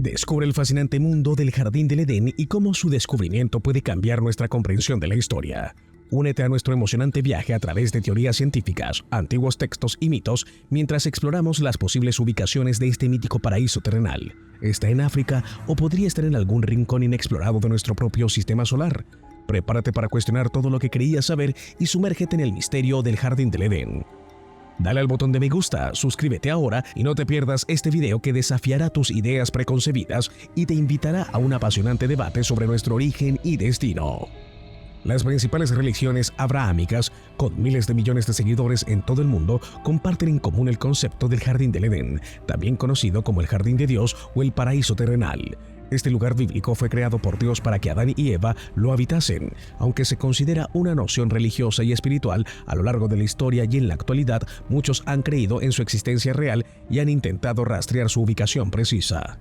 Descubre el fascinante mundo del Jardín del Edén y cómo su descubrimiento puede cambiar nuestra comprensión de la historia. Únete a nuestro emocionante viaje a través de teorías científicas, antiguos textos y mitos, mientras exploramos las posibles ubicaciones de este mítico paraíso terrenal. ¿Está en África o podría estar en algún rincón inexplorado de nuestro propio sistema solar? Prepárate para cuestionar todo lo que creías saber y sumérgete en el misterio del Jardín del Edén. Dale al botón de me gusta, suscríbete ahora y no te pierdas este video que desafiará tus ideas preconcebidas y te invitará a un apasionante debate sobre nuestro origen y destino. Las principales religiones abrahámicas, con miles de millones de seguidores en todo el mundo, comparten en común el concepto del Jardín del Edén, también conocido como el Jardín de Dios o el Paraíso Terrenal. Este lugar bíblico fue creado por Dios para que Adán y Eva lo habitasen, aunque se considera una noción religiosa y espiritual. A lo largo de la historia y en la actualidad, muchos han creído en su existencia real y han intentado rastrear su ubicación precisa.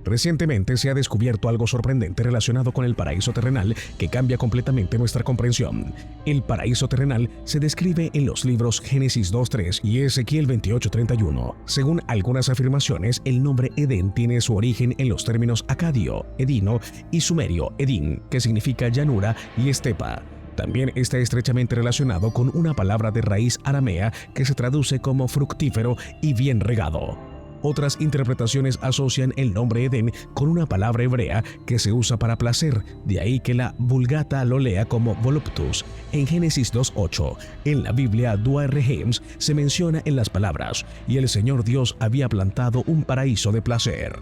Recientemente se ha descubierto algo sorprendente relacionado con el paraíso terrenal que cambia completamente nuestra comprensión. El paraíso terrenal se describe en los libros Génesis 2:3 y Ezequiel 28:31. Según algunas afirmaciones, el nombre Edén tiene su origen en los términos acadio, edino, y sumerio, edín, que significa llanura y estepa. También está estrechamente relacionado con una palabra de raíz aramea que se traduce como fructífero y bien regado. Otras interpretaciones asocian el nombre Edén con una palabra hebrea que se usa para placer, de ahí que la Vulgata lo lea como voluptus. En Génesis 2:8, en la Biblia Douay Rheims se menciona en las palabras, y el Señor Dios había plantado un paraíso de placer.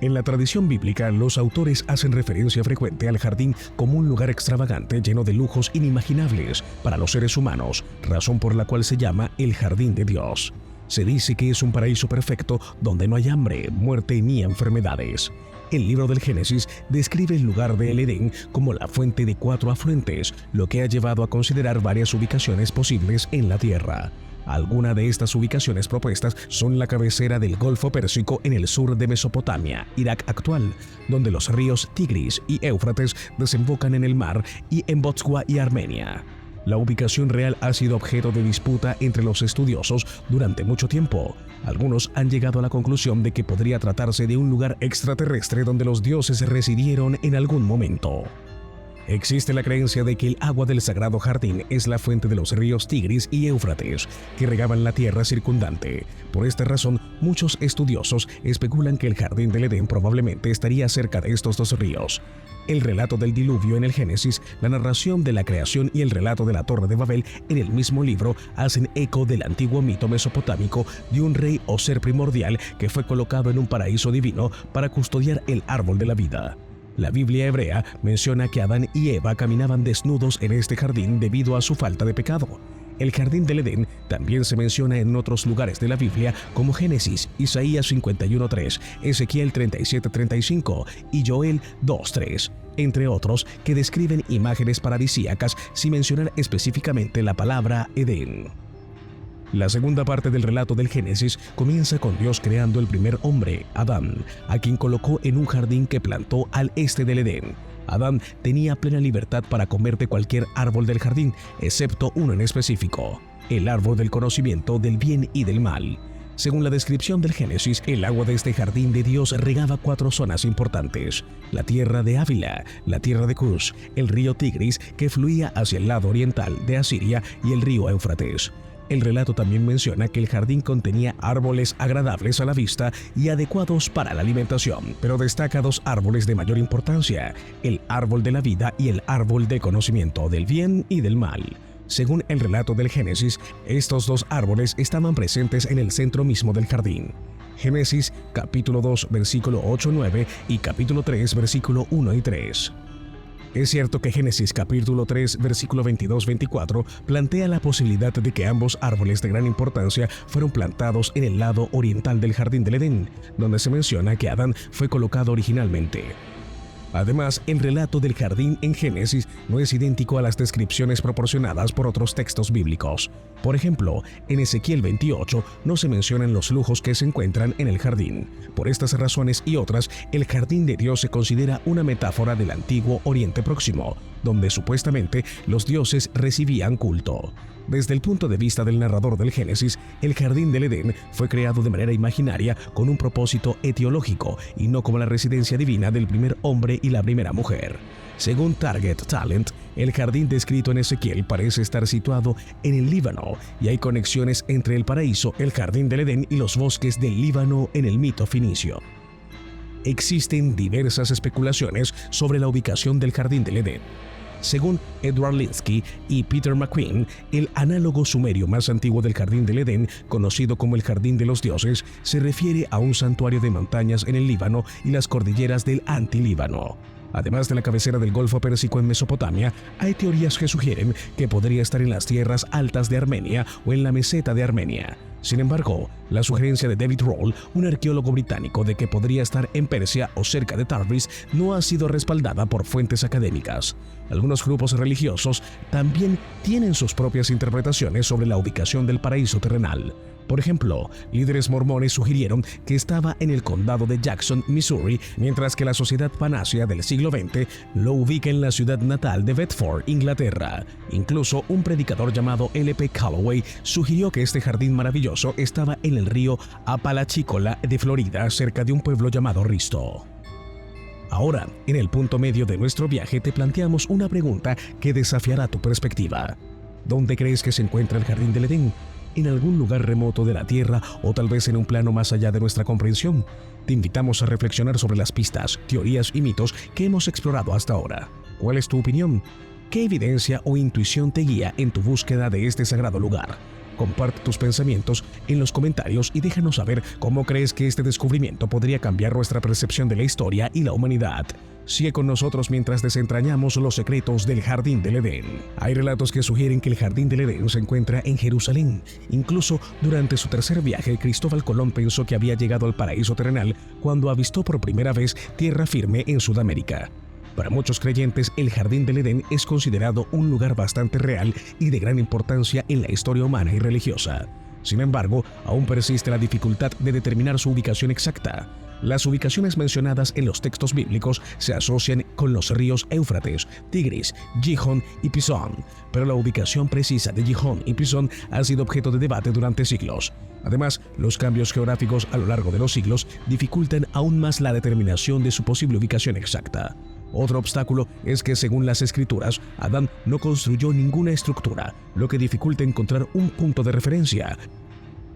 En la tradición bíblica, los autores hacen referencia frecuente al jardín como un lugar extravagante lleno de lujos inimaginables para los seres humanos, razón por la cual se llama el Jardín de Dios. Se dice que es un paraíso perfecto donde no hay hambre, muerte ni enfermedades. El libro del Génesis describe el lugar del Edén como la fuente de 4 afluentes, lo que ha llevado a considerar varias ubicaciones posibles en la Tierra. Algunas de estas ubicaciones propuestas son la cabecera del Golfo Pérsico en el sur de Mesopotamia, Irak actual, donde los ríos Tigris y Éufrates desembocan en el mar, y en Botswana y Armenia. La ubicación real ha sido objeto de disputa entre los estudiosos durante mucho tiempo. Algunos han llegado a la conclusión de que podría tratarse de un lugar extraterrestre donde los dioses residieron en algún momento. Existe la creencia de que el agua del Sagrado Jardín es la fuente de los ríos Tigris y Éufrates, que regaban la tierra circundante. Por esta razón, muchos estudiosos especulan que el Jardín del Edén probablemente estaría cerca de estos dos ríos. El relato del diluvio en el Génesis, la narración de la creación y el relato de la Torre de Babel en el mismo libro hacen eco del antiguo mito mesopotámico de un rey o ser primordial que fue colocado en un paraíso divino para custodiar el árbol de la vida. La Biblia hebrea menciona que Adán y Eva caminaban desnudos en este jardín debido a su falta de pecado. El Jardín del Edén también se menciona en otros lugares de la Biblia como Génesis, Isaías 51:3, Ezequiel 37:35 y Joel 2:3, entre otros que describen imágenes paradisíacas sin mencionar específicamente la palabra Edén. La segunda parte del relato del Génesis comienza con Dios creando el primer hombre, Adán, a quien colocó en un jardín que plantó al este del Edén. Adán tenía plena libertad para comer de cualquier árbol del jardín, excepto uno en específico, el árbol del conocimiento del bien y del mal. Según la descripción del Génesis, el agua de este jardín de Dios regaba 4 zonas importantes: la tierra de Ávila, la tierra de Cus, el río Tigris, que fluía hacia el lado oriental de Asiria, y el río Éufrates. El relato también menciona que el jardín contenía árboles agradables a la vista y adecuados para la alimentación, pero destaca 2 árboles de mayor importancia: el árbol de la vida y el árbol de conocimiento del bien y del mal. Según el relato del Génesis, estos 2 árboles estaban presentes en el centro mismo del jardín. Génesis capítulo 2 versículo 8-9 y capítulo 3 versículo 1 y 3. Es cierto que Génesis capítulo 3 versículo 22-24 plantea la posibilidad de que ambos árboles de gran importancia fueron plantados en el lado oriental del Jardín del Edén, donde se menciona que Adán fue colocado originalmente. Además, el relato del jardín en Génesis no es idéntico a las descripciones proporcionadas por otros textos bíblicos. Por ejemplo, en Ezequiel 28 no se mencionan los lujos que se encuentran en el jardín. Por estas razones y otras, el jardín de Dios se considera una metáfora del antiguo Oriente Próximo, donde supuestamente los dioses recibían culto. Desde el punto de vista del narrador del Génesis, el jardín del Edén fue creado de manera imaginaria con un propósito etiológico y no como la residencia divina del primer hombre y la primera mujer. Según Target Talent, el jardín descrito en Ezequiel parece estar situado en el Líbano y hay conexiones entre el paraíso, el jardín del Edén y los bosques del Líbano en el mito fenicio. Existen diversas especulaciones sobre la ubicación del jardín del Edén. Según Edward Linsky y Peter McQueen, el análogo sumerio más antiguo del Jardín del Edén, conocido como el Jardín de los Dioses, se refiere a un santuario de montañas en el Líbano y las cordilleras del Antilíbano. Además de la cabecera del Golfo Pérsico en Mesopotamia, hay teorías que sugieren que podría estar en las tierras altas de Armenia o en la meseta de Armenia. Sin embargo, la sugerencia de David Roll, un arqueólogo británico, de que podría estar en Persia o cerca de Tabriz, no ha sido respaldada por fuentes académicas. Algunos grupos religiosos también tienen sus propias interpretaciones sobre la ubicación del paraíso terrenal. Por ejemplo, líderes mormones sugirieron que estaba en el condado de Jackson, Missouri, mientras que la Sociedad Panasia del siglo XX lo ubica en la ciudad natal de Bedford, Inglaterra. Incluso un predicador llamado L.P. Calloway sugirió que este jardín maravilloso estaba en el río Apalachicola de Florida, cerca de un pueblo llamado Risto. Ahora, en el punto medio de nuestro viaje, te planteamos una pregunta que desafiará tu perspectiva. ¿Dónde crees que se encuentra el Jardín del Edén? ¿En algún lugar remoto de la Tierra o tal vez en un plano más allá de nuestra comprensión? Te invitamos a reflexionar sobre las pistas, teorías y mitos que hemos explorado hasta ahora. ¿Cuál es tu opinión? ¿Qué evidencia o intuición te guía en tu búsqueda de este sagrado lugar? Comparte tus pensamientos en los comentarios y déjanos saber cómo crees que este descubrimiento podría cambiar nuestra percepción de la historia y la humanidad. Sigue con nosotros mientras desentrañamos los secretos del Jardín del Edén. Hay relatos que sugieren que el Jardín del Edén se encuentra en Jerusalén. Incluso durante su tercer viaje, Cristóbal Colón pensó que había llegado al paraíso terrenal cuando avistó por primera vez tierra firme en Sudamérica. Para muchos creyentes, el Jardín del Edén es considerado un lugar bastante real y de gran importancia en la historia humana y religiosa. Sin embargo, aún persiste la dificultad de determinar su ubicación exacta. Las ubicaciones mencionadas en los textos bíblicos se asocian con los ríos Éufrates, Tigris, Gihón y Pisón, pero la ubicación precisa de Gihón y Pisón ha sido objeto de debate durante siglos. Además, los cambios geográficos a lo largo de los siglos dificultan aún más la determinación de su posible ubicación exacta. Otro obstáculo es que, según las Escrituras, Adán no construyó ninguna estructura, lo que dificulta encontrar un punto de referencia.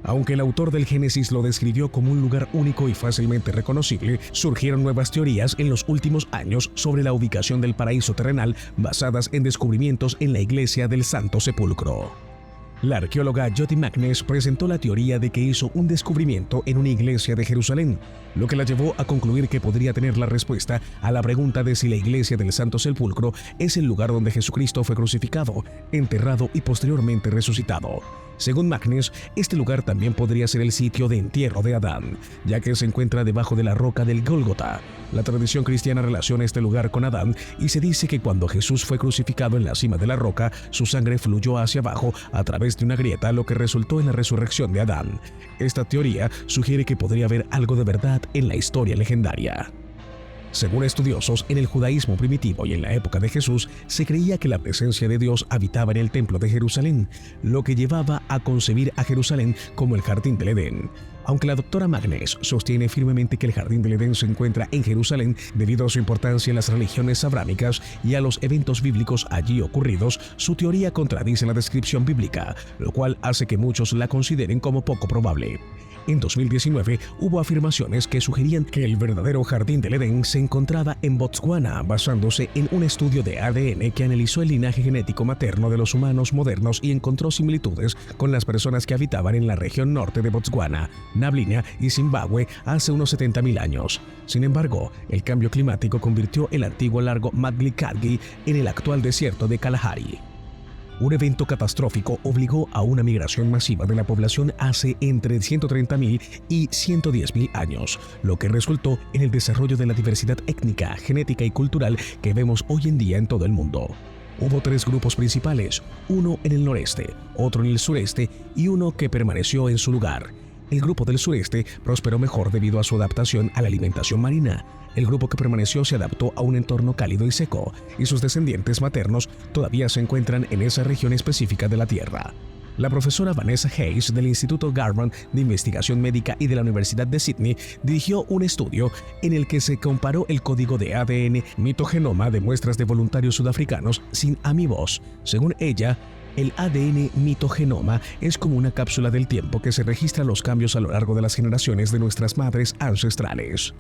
Aunque el autor del Génesis lo describió como un lugar único y fácilmente reconocible, surgieron nuevas teorías en los últimos años sobre la ubicación del paraíso terrenal, basadas en descubrimientos en la iglesia del Santo Sepulcro. La arqueóloga Jody Magness presentó la teoría de que hizo un descubrimiento en una iglesia de Jerusalén, lo que la llevó a concluir que podría tener la respuesta a la pregunta de si la iglesia del Santo Sepulcro es el lugar donde Jesucristo fue crucificado, enterrado y posteriormente resucitado. Según Magness, este lugar también podría ser el sitio de entierro de Adán, ya que se encuentra debajo de la roca del Gólgota. La tradición cristiana relaciona este lugar con Adán y se dice que cuando Jesús fue crucificado en la cima de la roca, su sangre fluyó hacia abajo a través de una grieta, lo que resultó en la resurrección de Adán. Esta teoría sugiere que podría haber algo de verdad en la historia legendaria. Según estudiosos, en el judaísmo primitivo y en la época de Jesús, se creía que la presencia de Dios habitaba en el templo de Jerusalén, lo que llevaba a concebir a Jerusalén como el Jardín del Edén. Aunque la doctora Magness sostiene firmemente que el Jardín del Edén se encuentra en Jerusalén debido a su importancia en las religiones abrámicas y a los eventos bíblicos allí ocurridos, su teoría contradice la descripción bíblica, lo cual hace que muchos la consideren como poco probable. En 2019 hubo afirmaciones que sugerían que el verdadero Jardín del Edén se encontraba en Botswana, basándose en un estudio de ADN que analizó el linaje genético materno de los humanos modernos y encontró similitudes con las personas que habitaban en la región norte de Botswana, Namibia y Zimbabue hace unos 70.000 años. Sin embargo, el cambio climático convirtió el antiguo lago Maglicadgi en el actual desierto de Kalahari. Un evento catastrófico obligó a una migración masiva de la población hace entre 130.000 y 110.000 años, lo que resultó en el desarrollo de la diversidad étnica, genética y cultural que vemos hoy en día en todo el mundo. Hubo tres grupos principales, uno en el noreste, otro en el sureste y uno que permaneció en su lugar. El grupo del sureste prosperó mejor debido a su adaptación a la alimentación marina. El grupo que permaneció se adaptó a un entorno cálido y seco, y sus descendientes maternos todavía se encuentran en esa región específica de la Tierra. La profesora Vanessa Hayes del Instituto Garvan de Investigación Médica y de la Universidad de Sydney dirigió un estudio en el que se comparó el código de ADN mitogenoma de muestras de voluntarios sudafricanos sin amigos. Según ella, el ADN mitogenoma es como una cápsula del tiempo que se registra los cambios a lo largo de las generaciones de nuestras madres ancestrales.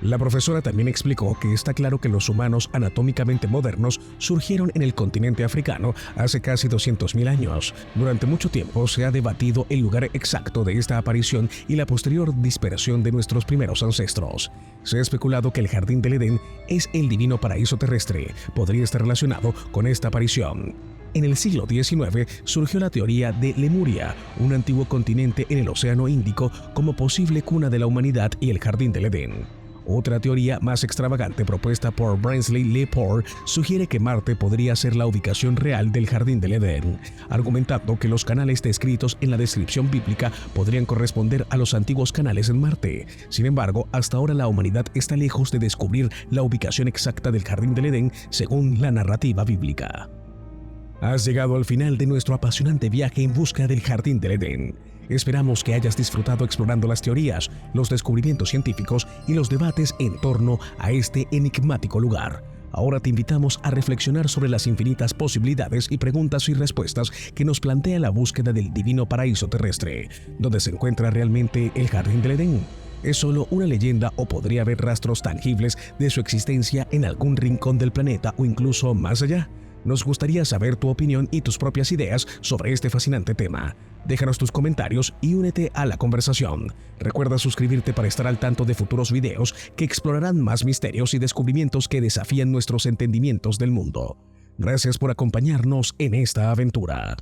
La profesora también explicó que está claro que los humanos anatómicamente modernos surgieron en el continente africano hace casi 200.000 años. Durante mucho tiempo se ha debatido el lugar exacto de esta aparición y la posterior dispersión de nuestros primeros ancestros. Se ha especulado que el Jardín del Edén es el divino paraíso terrestre. Podría estar relacionado con esta aparición. En el siglo XIX surgió la teoría de Lemuria, un antiguo continente en el Océano Índico, como posible cuna de la humanidad y el Jardín del Edén. Otra teoría más extravagante propuesta por Brinsley Lepore sugiere que Marte podría ser la ubicación real del Jardín del Edén, argumentando que los canales descritos en la descripción bíblica podrían corresponder a los antiguos canales en Marte. Sin embargo, hasta ahora la humanidad está lejos de descubrir la ubicación exacta del Jardín del Edén según la narrativa bíblica. Has llegado al final de nuestro apasionante viaje en busca del Jardín del Edén. Esperamos que hayas disfrutado explorando las teorías, los descubrimientos científicos y los debates en torno a este enigmático lugar. Ahora te invitamos a reflexionar sobre las infinitas posibilidades y preguntas y respuestas que nos plantea la búsqueda del divino paraíso terrestre. ¿Dónde se encuentra realmente el Jardín del Edén? ¿Es solo una leyenda o podría haber rastros tangibles de su existencia en algún rincón del planeta o incluso más allá? Nos gustaría saber tu opinión y tus propias ideas sobre este fascinante tema. Déjanos tus comentarios y únete a la conversación. Recuerda suscribirte para estar al tanto de futuros videos que explorarán más misterios y descubrimientos que desafían nuestros entendimientos del mundo. Gracias por acompañarnos en esta aventura.